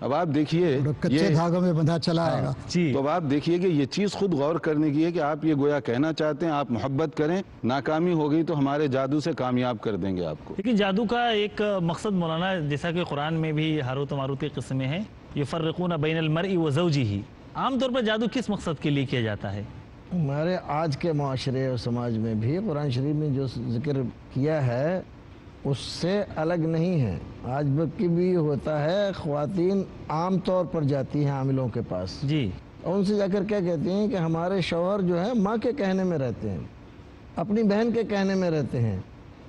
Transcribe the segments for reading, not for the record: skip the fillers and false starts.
اب آپ دیکھیے کچے دھاگوں میں بندھا چلا آئے گا جی تو اب آپ دیکھیے کہ یہ چیز خود غور کرنے کی ہے کہ آپ یہ گویا کہنا چاہتے ہیں آپ محبت کریں، ناکامی ہو گئی تو ہمارے جادو سے کامیاب کر دیں گے آپ کو. لیکن جادو کا ایک مقصد مولانا، جیسا کہ قرآن میں بھی ہاروت و ماروت کے قصے میں ہے، یفرقون بین المرء و زوجہ، عام طور پر جادو کس مقصد کے لیے کیا جاتا ہے؟ ہمارے آج کے معاشرے اور سماج میں بھی قرآن شریف میں جو ذکر کیا ہے اس سے الگ نہیں ہے. آج بلکہ بھی ہوتا ہے، خواتین عام طور پر جاتی ہیں عاملوں کے پاس جی اور ان سے جا کر کیا کہتی ہیں کہ ہمارے شوہر جو ہے ماں کے کہنے میں رہتے ہیں، اپنی بہن کے کہنے میں رہتے ہیں،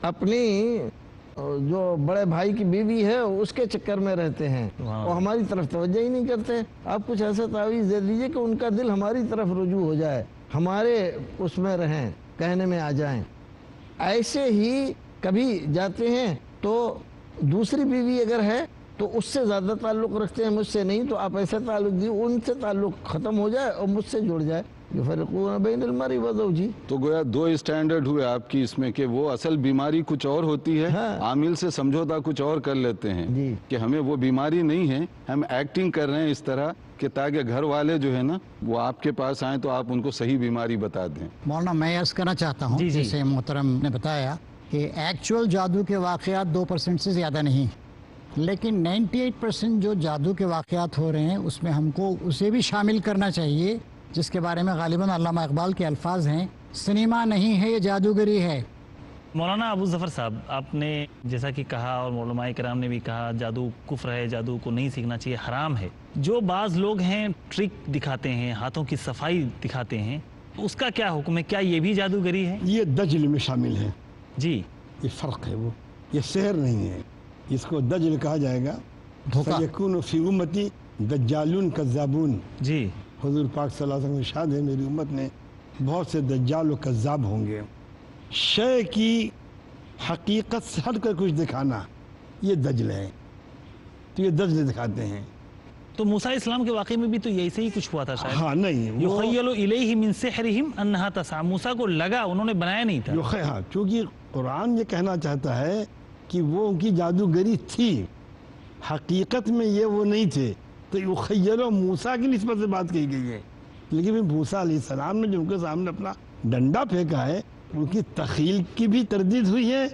اپنی جو بڑے بھائی کی بیوی ہے اس کے چکر میں رہتے ہیں، وہ ہماری طرف توجہ ہی نہیں کرتے. آپ کچھ ایسا تعویذ دے دیجئے کہ ان کا دل ہماری طرف رجوع ہو جائے، ہمارے اس میں رہیں، کہنے میں آ جائیں. ایسے ہی کبھی جاتے ہیں تو دوسری بیوی اگر ہے تو اس سے زیادہ تعلق رکھتے ہیں، مجھ سے نہیں، تو آپ ایسا تعلق دیے ان سے تعلق ختم ہو جائے اور مجھ سے جڑ جائے. یفرقون بین المرء و زوجہ. تو گویا دو اسٹینڈرڈ ہوئے آپ کی اس میں کہ وہ اصل بیماری کچھ اور ہوتی ہے، عامل سے سمجھوتا کچھ اور کر لیتے ہیں جی. کہ ہمیں وہ بیماری نہیں ہے، ہم ایکٹنگ کر رہے ہیں اس طرح کہ تاکہ گھر والے جو ہے نا وہ آپ کے پاس آئیں تو آپ ان کو صحیح بیماری بتا دیں. مولانا میں عرض کرنا چاہتا ہوں جی. جیسے محترم نے بتایا کہ ایکچول جادو کے واقعات 2% سے زیادہ نہیں، لیکن 98% جو جادو کے واقعات ہو رہے ہیں اس میں ہم کو اسے بھی شامل کرنا چاہیے جس کے بارے میں غالباً علامہ اقبال کے الفاظ ہیں، سنیما نہیں ہے یہ جادوگری ہے. مولانا ابو ظفر صاحب، آپ نے جیسا کہ کہا اور علماء کرام نے بھی کہا جادو کفر ہے، جادو کو نہیں سیکھنا چاہیے، حرام ہے. جو بعض لوگ ہیں ٹرک دکھاتے ہیں، ہاتھوں کی صفائی دکھاتے ہیں، اس کا کیا حکم ہے؟ کیا یہ بھی جادوگری ہے؟ یہ دجل میں شامل ہے، جی یہ فرق ہے، وہ یہ سحر نہیں ہے، اس کو دجل کہا جائے گا. دھوکہ. فَيَكُونُ فِي أُمَّتِي دَجَّالُونَ كَذَّابُونَ. جی حضور پاک صلی اللہ علیہ وسلم ارشاد ہے میری امت میں بہت سے دجال و کذاب ہوں گے. شے کی حقیقت سے ہٹ کر کچھ دکھانا یہ دجل ہے، تو یہ دجل دکھاتے ہیں. تو موسیٰ اسلام کے واقعے میں بھی تو ایسے ہی کچھ ہوا تھا شاید. ہاں نہیں، وہ یخیل الیہ من سحرہم انہا تسعی، موسیٰ کو لگا، انہوں نے بنایا نہیں تھا. ہاں چونکہ قرآن یہ کہنا چاہتا ہے کہ وہ ان کی جادوگری تھی، حقیقت میں یہ وہ نہیں تھے، تو یخیل موسیٰ کی نسبت سے بات کہی گئی ہے. لیکن پھر موسیٰ علیہ السلام نے جو ان کے سامنے اپنا ڈنڈا پھینکا ہے ان کی تخیل کی بھی تردید ہوئی ہے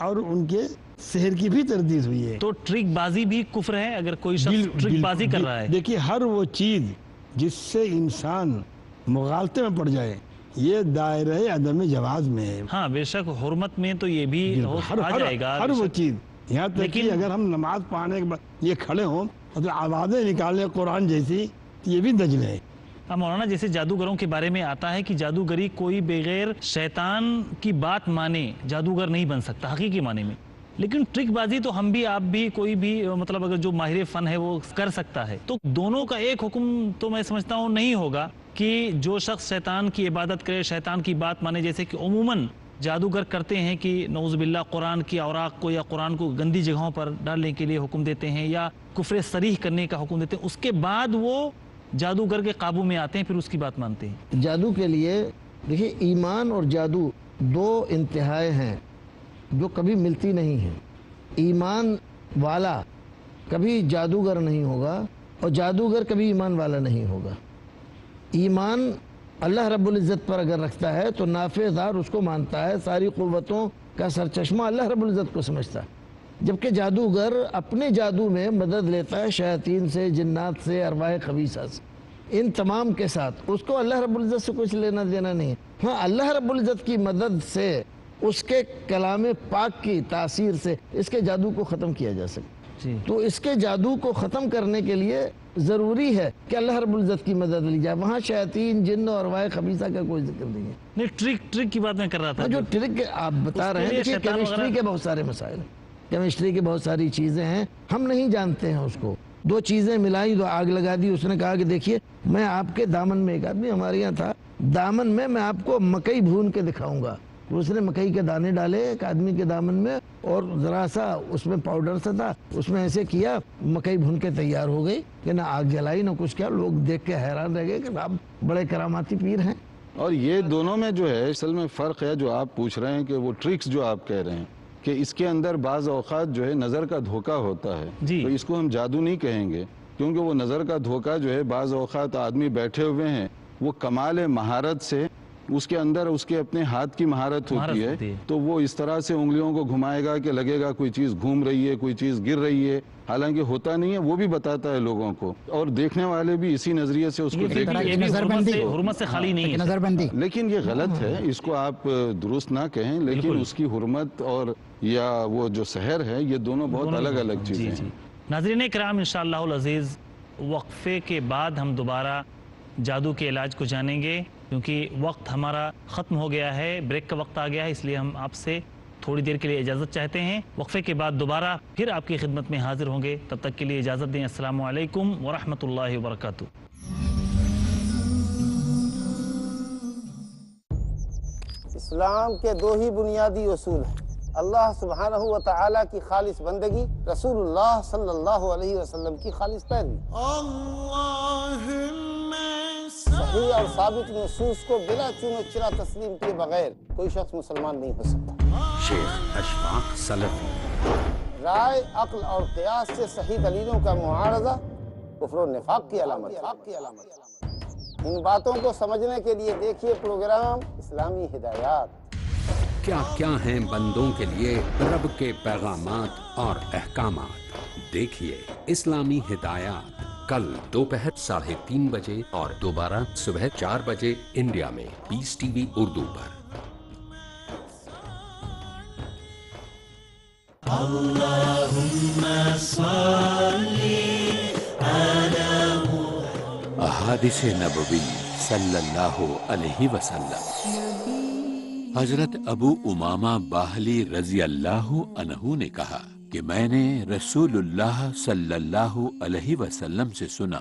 اور ان کے سحر کی بھی تردید ہوئی ہے. تو ٹرک بازی بھی کفر ہے اگر کوئی شخص ٹرک بازی کر رہا ہے؟ دیکھیے ہر وہ چیز جس سے انسان مغالطے میں پڑ جائے یہ دائرہ عدم جواز میں ہے. ہاں بے شک حرمت میں تو یہ بھی آ جائے گا. ہر وہ چیز، یہاں تک کہ اگر ہم نماز پڑھنے کے بعد یہ کھڑے ہوں اور آوازیں نکالیں قرآن جیسی تو یہ بھی دجل ہے. اب مولانا جیسے جادوگروں کے بارے میں آتا ہے کہ جادوگری کوئی بغیر شیطان کی بات مانے جادوگر نہیں بن سکتا حقیقی معنی میں، لیکن ٹرک بازی تو ہم بھی آپ بھی کوئی بھی مطلب اگر جو ماہر فن ہے وہ کر سکتا ہے. تو دونوں کا ایک حکم تو میں سمجھتا ہوں نہیں ہوگا کہ جو شخص شیطان کی عبادت کرے، شیطان کی بات مانے، جیسے کہ عموماً جادوگر کرتے ہیں کہ نعوذ باللہ قرآن کی اوراق کو یا قرآن کو گندی جگہوں پر ڈالنے کے لیے حکم دیتے ہیں یا کفر صریح کرنے کا حکم دیتے ہیں، اس کے بعد وہ جادوگر کے قابو میں آتے ہیں، پھر اس کی بات مانتے ہیں. جادو کے لیے دیکھیے ایمان اور جادو دو انتہائیں ہیں جو کبھی ملتی نہیں ہیں. ایمان والا کبھی جادوگر نہیں ہوگا اور جادوگر کبھی ایمان والا نہیں ہوگا. ایمان اللہ رب العزت پر اگر رکھتا ہے تو نافذار اس کو مانتا ہے، ساری قوتوں کا سرچشمہ اللہ رب العزت کو سمجھتا ہے. جبکہ جادوگر اپنے جادو میں مدد لیتا ہے شیاطین سے، جنات سے، ارواح خبیثہ سے، ان تمام کے ساتھ اس کو اللہ رب العزت سے کچھ لینا دینا نہیں. ہاں اللہ رب العزت کی مدد سے، اس کے کلام پاک کی تاثیر سے اس کے جادو کو ختم کیا جا سکتا. تو اس کے جادو کو ختم کرنے کے لیے ضروری ہے کہ اللہ رب العزت کی مدد لی جائے. وہاں شیاطین، جن اور ارواح خبیثہ کا کوئی ذکر نہیں ہے. نہیں ٹرک کی بات میں کر رہا تھا. جو ٹرک آپ بتا رہے ہیں کہ کیمسٹری کے بہت سارے مسائل ہیں، کیمسٹری کے بہت ساری چیزیں ہیں، ہم نہیں جانتے ہیں اس کو. دو چیزیں ملائی تو آگ لگا دی. اس نے کہا کہ دیکھیے میں آپ کے دامن میں، ایک آدمی ہمارے یہاں تھا، دامن میں آپ کو مکئی بھون کے دکھاؤں گا. اس نے مکئی کے دانے ڈالے ایک آدمی کے دامن میں اور ذرا سا اس میں پاؤڈر سا تھا، اس میں ایسے کیا، مکئی بھون کے تیار ہو گئی. کہ نہ آگ جلائی نہ کچھ کیا. لوگ دیکھ کے حیران رہ گئے کہ آپ بڑے کراماتی پیر ہیں. اور یہ دونوں میں جو ہے اصل میں فرق ہے جو آپ پوچھ رہے ہیں کہ وہ ٹرکس جو آپ کہہ رہے ہیں کہ اس کے اندر بعض اوقات جو ہے نظر کا دھوکہ ہوتا ہے، جی۔ تو اس کو ہم جادو نہیں کہیں گے، کیونکہ وہ نظر کا دھوکہ جو ہے بعض اوقات آدمی بیٹھے ہوئے ہیں، وہ کمال مہارت سے اس کے اندر اس کے اپنے ہاتھ کی مہارت ہوتی ہے، تو وہ اس طرح سے انگلیوں کو گھمائے گا کہ لگے گا کوئی چیز گھوم رہی ہے، کوئی چیز گر رہی ہے، حالانکہ ہوتا نہیں ہے، وہ بھی بتاتا ہے لوگوں کو، اور دیکھنے والے بھی اسی نظریے سے اس کو دیکھتے ہیں۔ نظر بندی حرمت سے خالی نہیں ہے، نظر بندی، لیکن یہ غلط ہے، اس کو آپ درست نہ کہیں، لیکن اس کی حرمت اور یا وہ جو سحر ہے، یہ دونوں بہت الگ الگ چیزیں ہیں۔ ناظرین کرام، انشاءاللہ العزیز وقفے کے بعد ہم دوبارہ جادو کے علاج کو جانیں گے، کیونکہ وقت ہمارا ختم ہو گیا ہے، بریک کا وقت آ گیا ہے، اس لیے ہم آپ سے تھوڑی دیر کے لیے اجازت چاہتے ہیں۔ وقفے کے بعد دوبارہ پھر آپ کی خدمت میں حاضر ہوں گے، تب تک کے لیے اجازت دیں۔ السلام علیکم ورحمۃ اللہ وبرکاتہ۔ اسلام کے دو ہی بنیادی اصول ہیں، اللہ سبحانہ و تعالیٰ کی خالص بندگی، رسول اللہ صلی اللہ علیہ وسلم کی خالص پیروی۔ صحیح اور ثابت نصوص کو بلا چومے چرا تسلیم کیے بغیر کوئی شخص مسلمان نہیں ہو سکتا۔ شیخ اشفاق سلفی۔ رائے، عقل اور قیاس سے صحیح دلیلوں کا معارضہ کفر و نفاق کی علامت ہے۔ ان باتوں کو سمجھنے کے لیے دیکھیے پروگرام اسلامی ہدایات۔ کیا کیا ہیں بندوں کے لیے رب کے پیغامات اور احکامات؟ دیکھیے اسلامی ہدایات، کل دوپہر 3:30 بجے اور دوبارہ صبح 4 بجے انڈیا میں پیس ٹی وی اردو پر۔ احادیث نبوی صلی اللہ علیہ وسلم۔ حضرت ابو امامہ باہلی رضی اللہ عنہ نے کہا کہ میں نے رسول اللہ صلی اللہ علیہ وسلم سے سنا،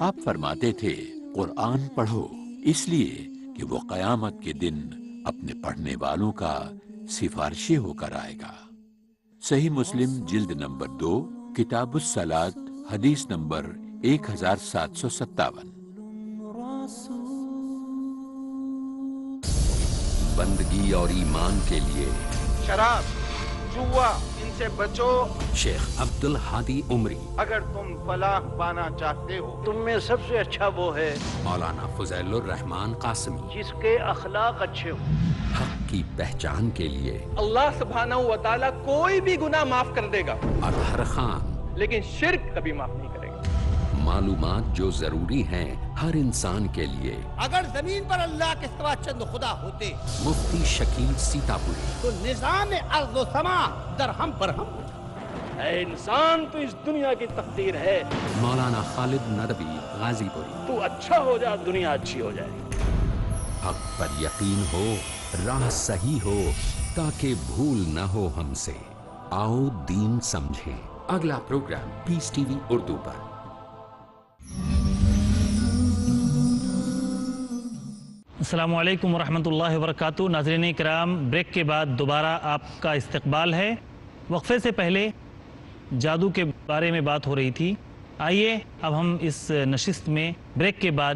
آپ فرماتے تھے قرآن پڑھو، اس لیے کہ وہ قیامت کے دن اپنے پڑھنے والوں کا سفارشی ہو کر آئے گا۔ صحیح مسلم جلد نمبر 2 کتاب الصلاۃ حدیث نمبر 1757۔ بندگی اور ایمان کے لیے شراب، جوا، ان سے بچو۔ شیخ عبد الحادی عمری۔ اگر تم فلاح پانا چاہتے ہو، تم میں سب سے اچھا وہ ہے مولانا فضیل الرحمان قاسمی۔ جس کے اخلاق اچھے ہوں۔ حق کی پہچان کے لیے اللہ سبحانہ و تعالیٰ کوئی بھی گناہ معاف کر دے گا، اطہر خان۔ لیکن شرک کبھی معاف نہیں کرے گا۔ معلومات جو ضروری ہیں ہر انسان کے لیے۔ اگر زمین پر اللہ کے سوا چند خدا ہوتے، مفتی شکیل سیتاپوری۔ تو نظام ارض و سما درہم برہم۔ اے انسان، تو اس دنیا کی تقدیر ہے۔ مولانا خالد ندوی غازی پوری۔ تو اچھا ہو جا، دنیا اچھی ہو جائے۔ حق پر یقین ہو، راہ صحیح ہو، تاکہ بھول نہ ہو ہم سے۔ آؤ دین سمجھیں، اگلا پروگرام پیس ٹی وی اردو پر۔ السلام علیکم ورحمۃ اللہ وبرکاتہ۔ ناظرین کرام، بریک کے بعد دوبارہ آپ کا استقبال ہے۔ وقفے سے پہلے جادو کے بارے میں بات ہو رہی تھی، آئیے اب ہم اس نشست میں بریک کے بعد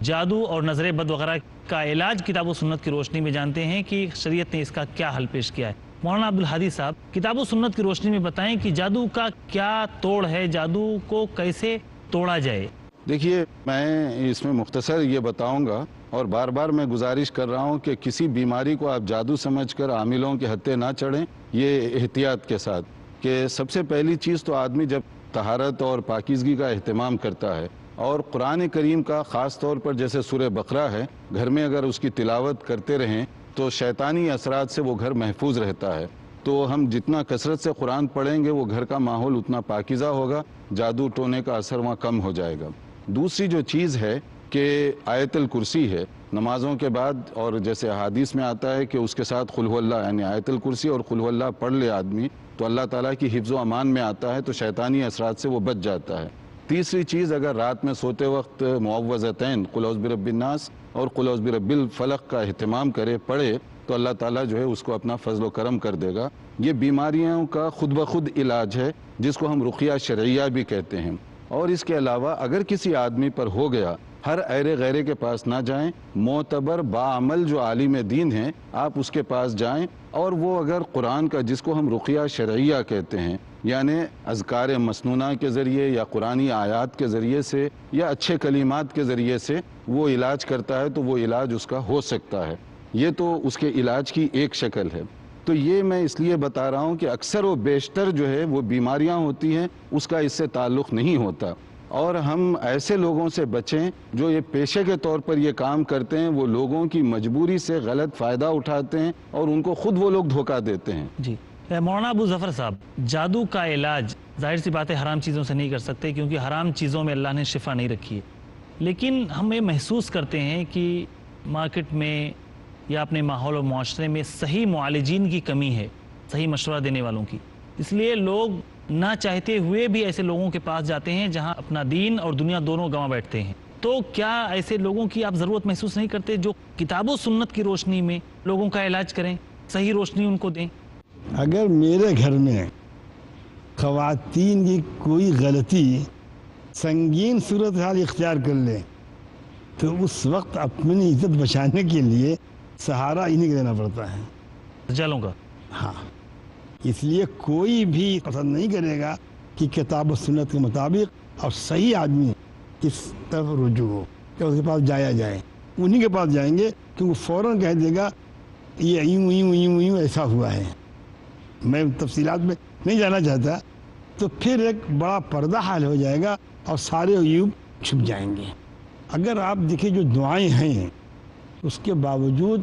جادو اور نظر بد وغیرہ کا علاج کتاب و سنت کی روشنی میں جانتے ہیں کہ شریعت نے اس کا کیا حل پیش کیا ہے۔ مولانا عبد الحادی صاحب، کتاب و سنت کی روشنی میں بتائیں کہ جادو کا کیا توڑ ہے، جادو کو کیسے توڑا جائے؟ دیکھیے، میں اس میں مختصر یہ بتاؤں گا، اور بار بار میں گزارش کر رہا ہوں کہ کسی بیماری کو آپ جادو سمجھ کر عاملوں کے ہتھے نہ چڑھیں، یہ احتیاط کے ساتھ کہ سب سے پہلی چیز تو آدمی جب طہارت اور پاکیزگی کا اہتمام کرتا ہے، اور قرآن کریم کا خاص طور پر جیسے سورہ بقرہ ہے، گھر میں اگر اس کی تلاوت کرتے رہیں تو شیطانی اثرات سے وہ گھر محفوظ رہتا ہے۔ تو ہم جتنا کثرت سے قرآن پڑھیں گے وہ گھر کا ماحول اتنا پاکیزہ ہوگا، جادو ٹونے کا اثر وہاں کم ہو جائے گا۔ دوسری جو چیز ہے کہ آیت الکرسی ہے نمازوں کے بعد، اور جیسے احادیث میں آتا ہے کہ اس کے ساتھ قل هو اللہ، یعنی آیت الکرسی اور قل هو اللہ پڑھ لے آدمی تو اللہ تعالیٰ کی حفظ و امان میں آتا ہے، تو شیطانی اثرات سے وہ بچ جاتا ہے۔ تیسری چیز، اگر رات میں سوتے وقت معوذتین قل اعوذ برب الناس اور قل اعوذ برب الفلق کا اہتمام کرے، پڑھے، تو اللہ تعالیٰ جو ہے اس کو اپنا فضل و کرم کر دے گا۔ یہ بیماریوں کا خود بخود علاج ہے، جس کو ہم رقیہ شرعیہ بھی کہتے ہیں۔ اور اس کے علاوہ اگر کسی آدمی پر ہو گیا، ہر ایرے غیرے کے پاس نہ جائیں، معتبر باعمل جو عالم دین ہیں آپ اس کے پاس جائیں، اور وہ اگر قرآن کا، جس کو ہم رقیہ شرعیہ کہتے ہیں، یعنی اذکار مسنونہ کے ذریعے یا قرآنی آیات کے ذریعے سے یا اچھے کلمات کے ذریعے سے وہ علاج کرتا ہے تو وہ علاج اس کا ہو سکتا ہے. یہ تو اس کے علاج کی ایک شکل ہے. تو یہ میں اس لیے بتا رہا ہوں کہ اکثر و بیشتر جو ہے وہ بیماریاں ہوتی ہیں اس کا اس سے تعلق نہیں ہوتا، اور ہم ایسے لوگوں سے بچیں جو یہ پیشے کے طور پر یہ کام کرتے ہیں. وہ لوگوں کی مجبوری سے غلط فائدہ اٹھاتے ہیں اور ان کو خود وہ لوگ دھوکہ دیتے ہیں. جی مولانا ابو ظفر صاحب، جادو کا علاج ظاہر سی بات ہے حرام چیزوں سے نہیں کر سکتے، کیونکہ حرام چیزوں میں اللہ نے شفا نہیں رکھی ہے، لیکن ہم یہ محسوس کرتے ہیں کہ مارکیٹ میں یا اپنے ماحول و معاشرے میں صحیح معالجین کی کمی ہے، صحیح مشورہ دینے والوں کی. اس لیے لوگ نہ چاہتے ہوئے بھی ایسے لوگوں کے پاس جاتے ہیں جہاں اپنا دین اور دنیا دونوں گنوا بیٹھتے ہیں. تو کیا ایسے لوگوں کی آپ ضرورت محسوس نہیں کرتے جو کتاب و سنت کی روشنی میں لوگوں کا علاج کریں، صحیح روشنی ان کو دیں؟ اگر میرے گھر میں خواتین کی کوئی غلطی سنگین صورتحال اختیار کر لے تو اس وقت اپنی عزت بچانے کے لیے سہارا انہیں دینا پڑتا ہے، رجالوں کا. ہاں، اس لیے کوئی بھی پسند نہیں کرے گا کہ کتاب و سنت کے مطابق اور صحیح آدمی کس طرف رجوع ہو کہ اس کے پاس جایا جائے. انہی کے پاس جائیں گے کہ وہ فوراً کہہ دے گا یہ یوں یوں یوں یوں ایسا ہوا ہے. میں تفصیلات میں نہیں جانا چاہتا. تو پھر ایک بڑا پردہ حال ہو جائے گا اور سارے عیوب چھپ جائیں گے. اگر آپ دیکھیں جو دعائیں ہیں اس کے باوجود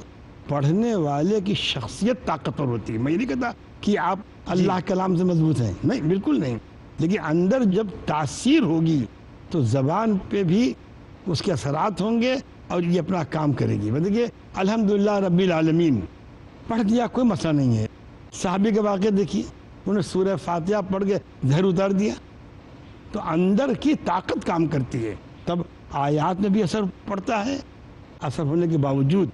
پڑھنے والے کی شخصیت طاقتور ہوتی ہے. میں یہ نہیں کہتا کہ آپ اللہ کلام سے مضبوط ہیں، نہیں، بالکل نہیں، لیکن اندر جب تاثیر ہوگی تو زبان پہ بھی اس کے اثرات ہوں گے اور یہ اپنا کام کرے گی. دیکھیے الحمدللہ رب العالمین پڑھ دیا، کوئی مسئلہ نہیں ہے. صحابی کے واقعہ دیکھیے، انہوں نے سورہ فاتحہ پڑھ کے زہر اتار دیا. تو اندر کی طاقت کام کرتی ہے، تب آیات میں بھی اثر پڑتا ہے. اثر ہونے کے باوجود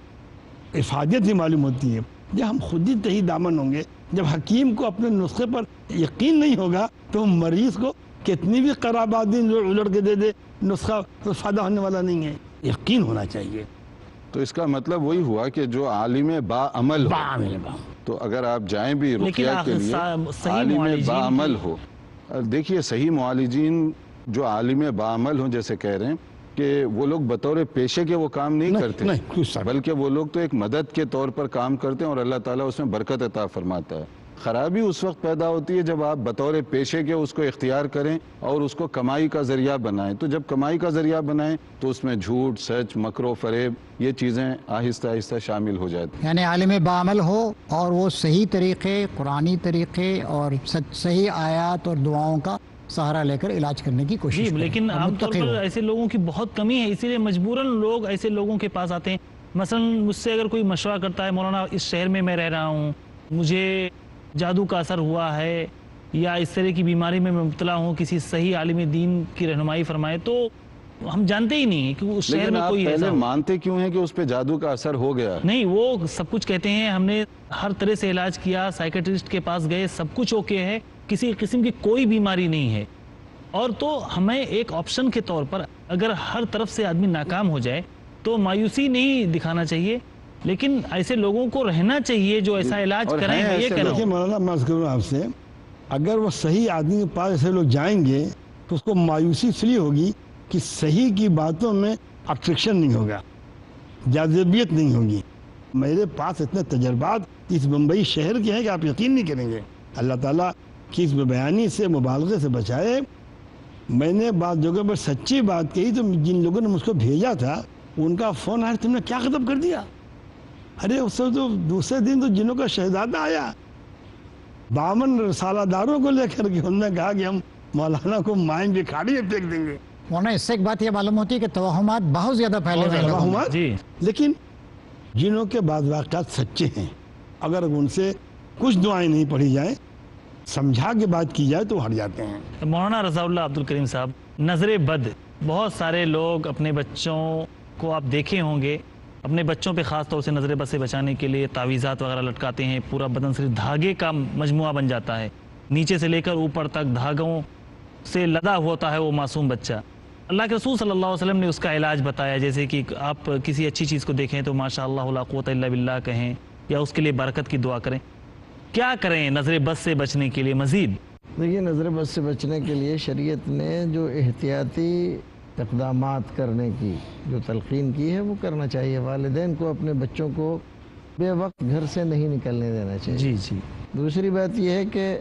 افادیت ہی معلوم ہوتی ہے. جب ہم خود ہی تہی دامن ہوں گے، جب حکیم کو اپنے نسخے پر یقین نہیں ہوگا تو مریض کو کتنی بھی قرابادین جو الٹ کے دے دے نسخہ تو فائدہ ہونے والا نہیں ہے. یقین ہونا چاہیے. تو اس کا مطلب وہی ہوا کہ جو عالم باعمل ہو، تو اگر آپ جائیں بھی رقیہ کے لیے عالم باعمل ہو. دیکھیے صحیح معالجین جو عالم باعمل ہوں، جیسے کہہ رہے ہیں کہ وہ لوگ بطور پیشے کے وہ کام نہیں کرتے، بلکہ وہ لوگ تو ایک مدد کے طور پر کام کرتے ہیں اور اللہ تعالیٰ اس میں برکت عطا فرماتا ہے. خرابی اس وقت پیدا ہوتی ہے جب آپ بطور پیشے کے اس کو اختیار کریں اور اس کو کمائی کا ذریعہ بنائیں. تو جب کمائی کا ذریعہ بنائیں تو اس میں جھوٹ، سچ، مکر و فریب، یہ چیزیں آہستہ آہستہ شامل ہو جاتی ہیں. یعنی عالم باعمل ہو اور وہ صحیح طریقے، قرآنی طریقے اور صحیح آیات اور دعاؤں کا سہارا لے کر علاج کرنے کی کوشش کریں. لیکن عام طور پر ایسے لوگوں کی بہت کمی ہے، اسی لیے مجبوراً لوگ ایسے لوگوں کے پاس آتے ہیں. مثلا مجھ سے اگر کوئی مشورہ کرتا ہے، مولانا اس شہر میں رہ رہا ہوں، مجھے جادو کا اثر ہوا ہے یا اس طرح کی بیماری میں مبتلا ہوں، کسی صحیح عالم دین کی رہنمائی فرمائے. تو ہم جانتے ہی نہیں کہ اس شہر میں کوئی ایسا. لیکن آپ پہلے مانتے کیوں ہیں کہ اس پہ جادو کا اثر ہو گیا؟ نہیں، وہ سب کچھ کہتے ہیں ہم نے ہر طرح سے علاج کیا، سائیکٹرسٹ کے پاس گئے، سب کچھ اوکے ہے، کسی قسم کی کوئی بیماری نہیں ہے. اور تو ہمیں ایک آپشن کے طور پر اگر ہر طرف سے آدمی ناکام ہو جائے تو مایوسی نہیں دکھانا چاہیے، لیکن ایسے لوگوں کو رہنا چاہیے جو ایسا علاج کریں. یہ کہہ رہا ہوں مولانا معاذ کروں آپ سے، اگر وہ صحیح آدمی کے پاس ایسے لوگ جائیں گے تو اس کو مایوسی اس لیے ہوگی کہ صحیح کی باتوں میں اٹریکشن نہیں ہوگا، جاذبیت نہیں ہوگی. میرے پاس اتنے تجربات اس بمبئی شہر کے ہیں کہ آپ یقین نہیں کریں گے. اللہ تعالیٰ کی اس بیانی سے، مبالغے سے بچائے. میں نے بعض جگہ پر سچی بات کہی تو جن لوگوں نے مجھ کو بھیجا تھا ان کا فون آیا، تم نے کیا ختم کر دیا؟ ارے اس سے تو دوسرے دن تو جنوں کا شہزادہ آیا 52 رسالہ داروں کو لے کر کے انہوں نے کہا کہ ہم مولانا کو مائن کی کھاڑی میں پھینک دیں گے. مولانا اس سے ایک بات یہ معلوم ہوتی ہے کہ توہمات بہت زیادہ پھیلے ہوئے ہیں. توہمات، لیکن جنوں کے بعض واقعات سچے ہیں. اگر ان سے کچھ دعائیں نہیں پڑھی جائیں، سمجھا کے بات کی جائے تو ہٹ جاتے ہیں. مولانا رضا اللہ عبد الکریم صاحب، نظر بد، بہت سارے لوگ اپنے بچوں کو آپ دیکھے ہوں گے، اپنے بچوں پہ خاص طور سے نظر بد سے بچانے کے لیے تعویذات وغیرہ لٹکاتے ہیں. پورا بدن صرف دھاگے کا مجموعہ بن جاتا ہے، نیچے سے لے کر اوپر تک دھاگوں سے لدا ہوتا ہے وہ معصوم بچہ. اللہ کے رسول صلی اللہ علیہ وسلم نے اس کا علاج بتایا، جیسے کہ آپ کسی اچھی چیز کو دیکھیں تو ماشاءاللہ لا قوت الا باللہ کہیں یا اس کے لیے برکت کی دعا کریں. کیا کریں نظر بد سے بچنے کے لیے مزید؟ دیکھیے، نظر بد سے بچنے کے لیے شریعت نے جو احتیاطی اقدامات کرنے کی جو تلقین کی ہے وہ کرنا چاہیے. والدین کو اپنے بچوں کو بے وقت گھر سے نہیں نکلنے دینا چاہیے. جی جی. دوسری بات یہ ہے کہ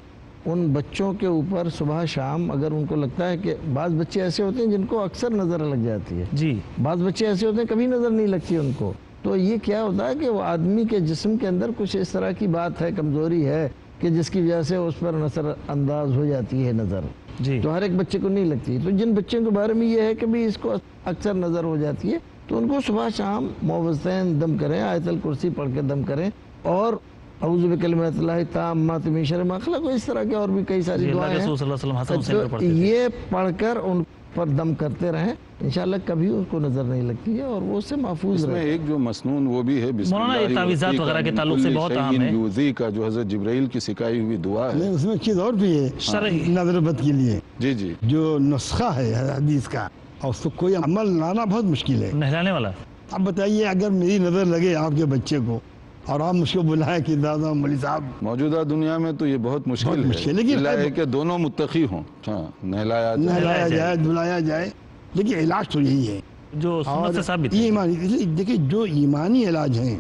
ان بچوں کے اوپر صبح شام اگر ان کو لگتا ہے کہ بعض بچے ایسے ہوتے ہیں جن کو اکثر نظر لگ جاتی ہے، جی بعض بچے ایسے ہوتے ہیں کبھی نظر نہیں لگتی ان کو، تو یہ کیا ہوتا ہے کہ وہ آدمی کے جسم کے اندر کچھ اس طرح کی بات ہے، کمزوری ہے کہ جس کی وجہ سے اس پر نظر انداز ہو جاتی ہے نظر. جی. تو ہر ایک بچے کو نہیں لگتی. تو جن بچوں کے بارے میں یہ ہے کہ بھی اس کو اکثر نظر ہو جاتی ہے تو ان کو صبح شام معوذتین دم کریں، آیت الکرسی پڑھ کے دم کریں، اور اعوذ بکلمات اللہ التامات من شر ما خلق، اس طرح کے اور بھی کئی ساری دعائیں ہیں، یہ پڑھ کر ان پر دم کرتے رہیں، انشاءاللہ کبھی اس کو نظر نہیں لگتی ہے اور وہ اس سے محفوظ رہے. اس میں ایک جو مسنون وہ بھی ہے بسم مولانا یہ تعویذات وغیرہ کے تعلق سے بہت عام ہے، یوزی کا جو حضرت جبرائیل کی سکھائی ہوئی دعا ہے. اس میں چیز اور بھی ہے نظر بد کے لیے. جی جی. جو نسخہ ہے حدیث کا اور اس کو کوئی عمل لانا بہت مشکل ہے، نہلانے والا. اب بتائیے اگر میری نظر لگے آپ کے بچے کو اور آپ مجھ کو بلائیں کہ دادا مولوی صاحب، موجودہ دنیا میں تو یہ بہت مشکل ہے، لیکن ہے کہ دونوں متقی ہوں. ہاں، نہلایا جائے دھلایا جائے، لیکن علاج تو یہی ہے جو سنت سے ثابت ہے. ایمانی، دیکھیں جو ایمانی علاج ہیں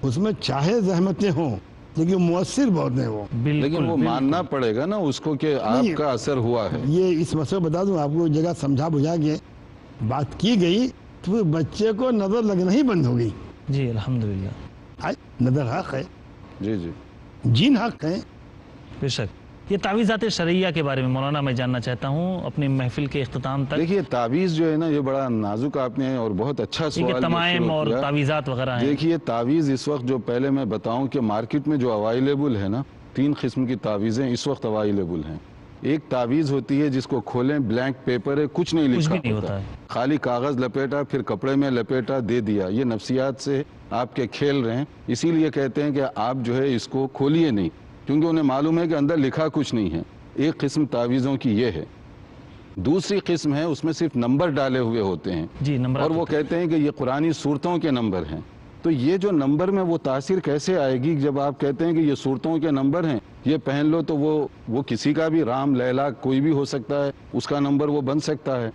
اس میں چاہے زحمتیں ہوں لیکن مؤثر بہت ہیں وہ، لیکن وہ ماننا پڑے گا نا اس کو کہ آپ کا اثر ہوا ہے. یہ اس مسئلہ بتا دوں آپ کو، جگہ سمجھا بجھا کے بات کی گئی تو بچے کو نظر لگنا ہی بند ہو گئی. جی الحمدللہ. نظر حق ہے، جی جی، جین حق ہے. بے شک. یہ تعویذات شرعیہ کے بارے میں مولانا میں جاننا چاہتا ہوں اپنی محفل کے اختتام تک. دیکھیے تعویذ جو ہے نا یہ بڑا نازک آپ نے اور بہت اچھا سوال تمائم اور تعویذات وغیرہ ہیں. دیکھیے تعویذ اس وقت جو پہلے میں بتاؤں کہ مارکیٹ میں جو اویلیبل ہے نا، 3 قسم کی تعویذیں اس وقت اویلیبل ہیں. ایک تعویذ ہوتی ہے جس کو کھولیں بلینک پیپر ہے، کچھ نہیں لکھا ہوتا ہے، خالی کاغذ لپیٹا پھر کپڑے میں لپیٹا دے دیا. یہ نفسیات سے آپ کے کھیل رہے ہیں، اسی لیے کہتے ہیں کہ آپ جو ہے اس کو کھولیے نہیں، کیونکہ انہیں معلوم ہے کہ اندر لکھا کچھ نہیں ہے. ایک قسم تعویذوں کی یہ ہے. دوسری قسم ہے اس میں صرف نمبر ڈالے ہوئے ہوتے ہیں، اور وہ کہتے ہیں کہ یہ قرآنی صورتوں کے نمبر ہیں. تو یہ جو نمبر میں وہ تاثیر کیسے آئے گی جب آپ کہتے ہیں کہ یہ صورتوں کے نمبر ہیں، یہ پہن لو تو وہ کسی کا بھی، رام لیلا کوئی بھی ہو سکتا ہے، اس کا نمبر وہ بن سکتا ہے.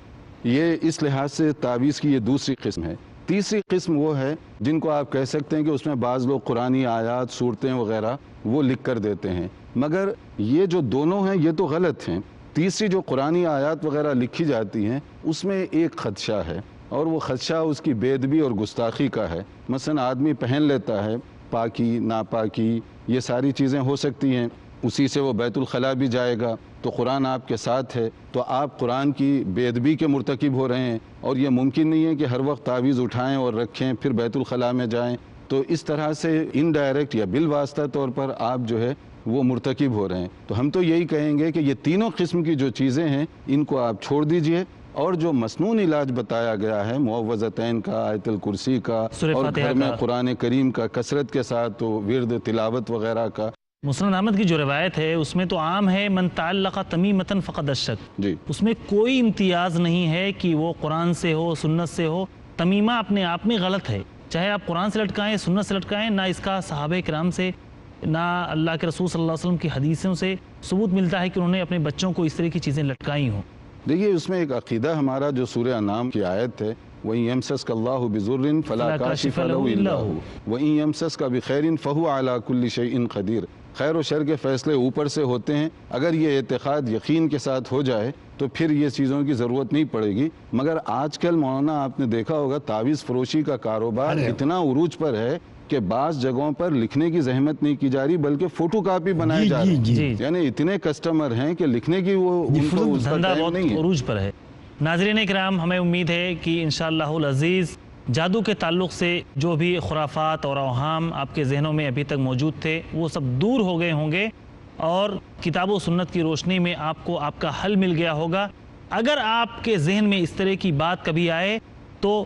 یہ اس لحاظ سے تعویذ کی یہ دوسری قسم ہے. تیسری قسم وہ ہے جن کو آپ کہہ سکتے ہیں کہ اس میں بعض لوگ قرآنی آیات، صورتیں وغیرہ وہ لکھ کر دیتے ہیں، مگر یہ جو دونوں ہیں یہ تو غلط ہیں. تیسری جو قرآنی آیات وغیرہ لکھی جاتی ہیں اس میں ایک خدشہ ہے، اور وہ خدشہ اس کی بے ادبی اور گستاخی کا ہے. مثلا آدمی پہن لیتا ہے، پاکی ناپاکی یہ ساری چیزیں ہو سکتی ہیں، اسی سے وہ بیت الخلاء بھی جائے گا تو قرآن آپ کے ساتھ ہے، تو آپ قرآن کی بے ادبی کے مرتکب ہو رہے ہیں. اور یہ ممکن نہیں ہے کہ ہر وقت تعویذ اٹھائیں اور رکھیں پھر بیت الخلاء میں جائیں. تو اس طرح سے انڈائریکٹ یا بالواسطہ طور پر آپ جو ہے وہ مرتکب ہو رہے ہیں. تو ہم تو یہی کہیں گے کہ یہ تینوں قسم کی جو چیزیں ہیں ان کو آپ چھوڑ دیجئے، اور جو مسنون علاج بتایا گیا ہے معوذتین کا، آیت الکرسی کا، اور گھر میں قرآن کریم کا کثرت کے ساتھ ورد تلاوت وغیرہ کا. مسند احمد کی جو روایت ہے اس میں تو عام ہے من تعلق تمیمۃ فقد اشرک. جی. اس میں کوئی امتیاز نہیں ہے کہ وہ قرآن سے ہو سنت سے ہو. تمیمہ اپنے آپ میں غلط ہے، چاہے آپ قرآن سے لٹکائیں سنت سے لٹکائیں، نہ اس کا صحابہ کرام سے نہ اللہ کے رسول صلی اللہ علیہ وسلم کی حدیثوں سے ثبوت ملتا ہے کہ انہوں نے اپنے بچوں کو اس طرح کی چیزیں لٹکائی ہوں. دیکھیے اس میں ایک عقیدہ ہمارا جو سورہ انعام کی آیت ہے، وَإِن يَمْسَسْكَ اللَّهُ بِضُرٍّ فَلَا كَاشِفَ لَهُ إِلَّا هُوَ وَإِن يَمْسَسْكَ بِخَيْرٍ فَهُوَ عَلَى كُلِّ شَيْءٍ قَدِيرٌ. خیر و شر کے فیصلے اوپر سے ہوتے ہیں، اگر یہ اعتقاد یقین کے ساتھ ہو جائے تو پھر یہ چیزوں کی ضرورت نہیں پڑے گی. مگر آج کل مولانا آپ نے دیکھا ہوگا تعویذ فروشی کا کاروبار اتنا عروج پر ہے کہ بعض جگہوں پر لکھنے کی زحمت نہیں کی جا رہی بلکہ فوٹو کاپی بنائے جا رہے ہیں. یعنی اتنے کسٹمر ہیں کہ لکھنے کی وہ دھندہ بہت عروج پر ہے. ناظرین اکرام، ہمیں امید ہے کہ انشاءاللہ العزیز جادو کے تعلق سے جو بھی خرافات اور اوہام آپ کے ذہنوں میں ابھی تک موجود تھے وہ سب دور ہو گئے ہوں گے، اور کتاب و سنت کی روشنی میں آپ کو آپ کا حل مل گیا ہوگا. اگر آپ کے ذہن میں اس طرح کی بات کبھی آئے تو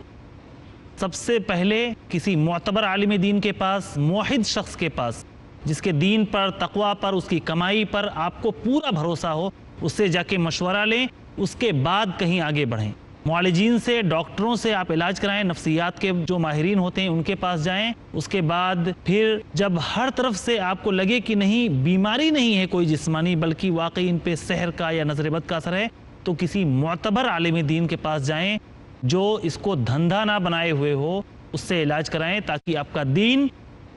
سب سے پہلے کسی معتبر عالم دین کے پاس، موحد شخص کے پاس جس کے دین پر، تقوی پر، اس کی کمائی پر آپ کو پورا بھروسہ ہو، اس سے جا کے مشورہ لیں، اس کے بعد کہیں آگے بڑھیں. معالجین سے، ڈاکٹروں سے آپ علاج کرائیں، نفسیات کے جو ماہرین ہوتے ہیں ان کے پاس جائیں. اس کے بعد پھر جب ہر طرف سے آپ کو لگے کہ نہیں بیماری نہیں ہے کوئی جسمانی بلکہ واقعی ان پہ سحر کا یا نظر بد کا اثر ہے، تو کسی معتبر عالم دین کے پاس جائیں جو اس کو دھندا نہ بنائے ہوئے ہو، اس سے علاج کرائیں تاکہ آپ کا دین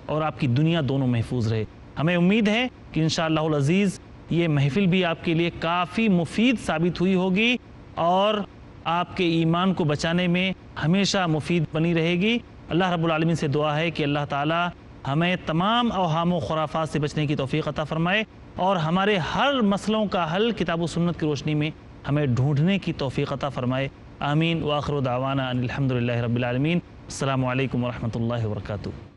اور آپ کی دنیا دونوں محفوظ رہے. ہمیں امید ہے کہ انشاءاللہ العزیز یہ محفل بھی آپ کے لیے کافی مفید ثابت ہوئی ہوگی اور آپ کے ایمان کو بچانے میں ہمیشہ مفید بنی رہے گی. اللہ رب العالمین سے دعا ہے کہ اللہ تعالی ہمیں تمام اوہام و خرافات سے بچنے کی توفیق عطا فرمائے اور ہمارے ہر مسئلوں کا حل کتاب و سنت کی روشنی میں ہمیں ڈھونڈنے کی توفیق عطا فرمائے. آمین. وآخر دعوانا ان الحمدللہ رب العالمین. السلام علیکم ورحمۃ اللہ وبرکاتہ.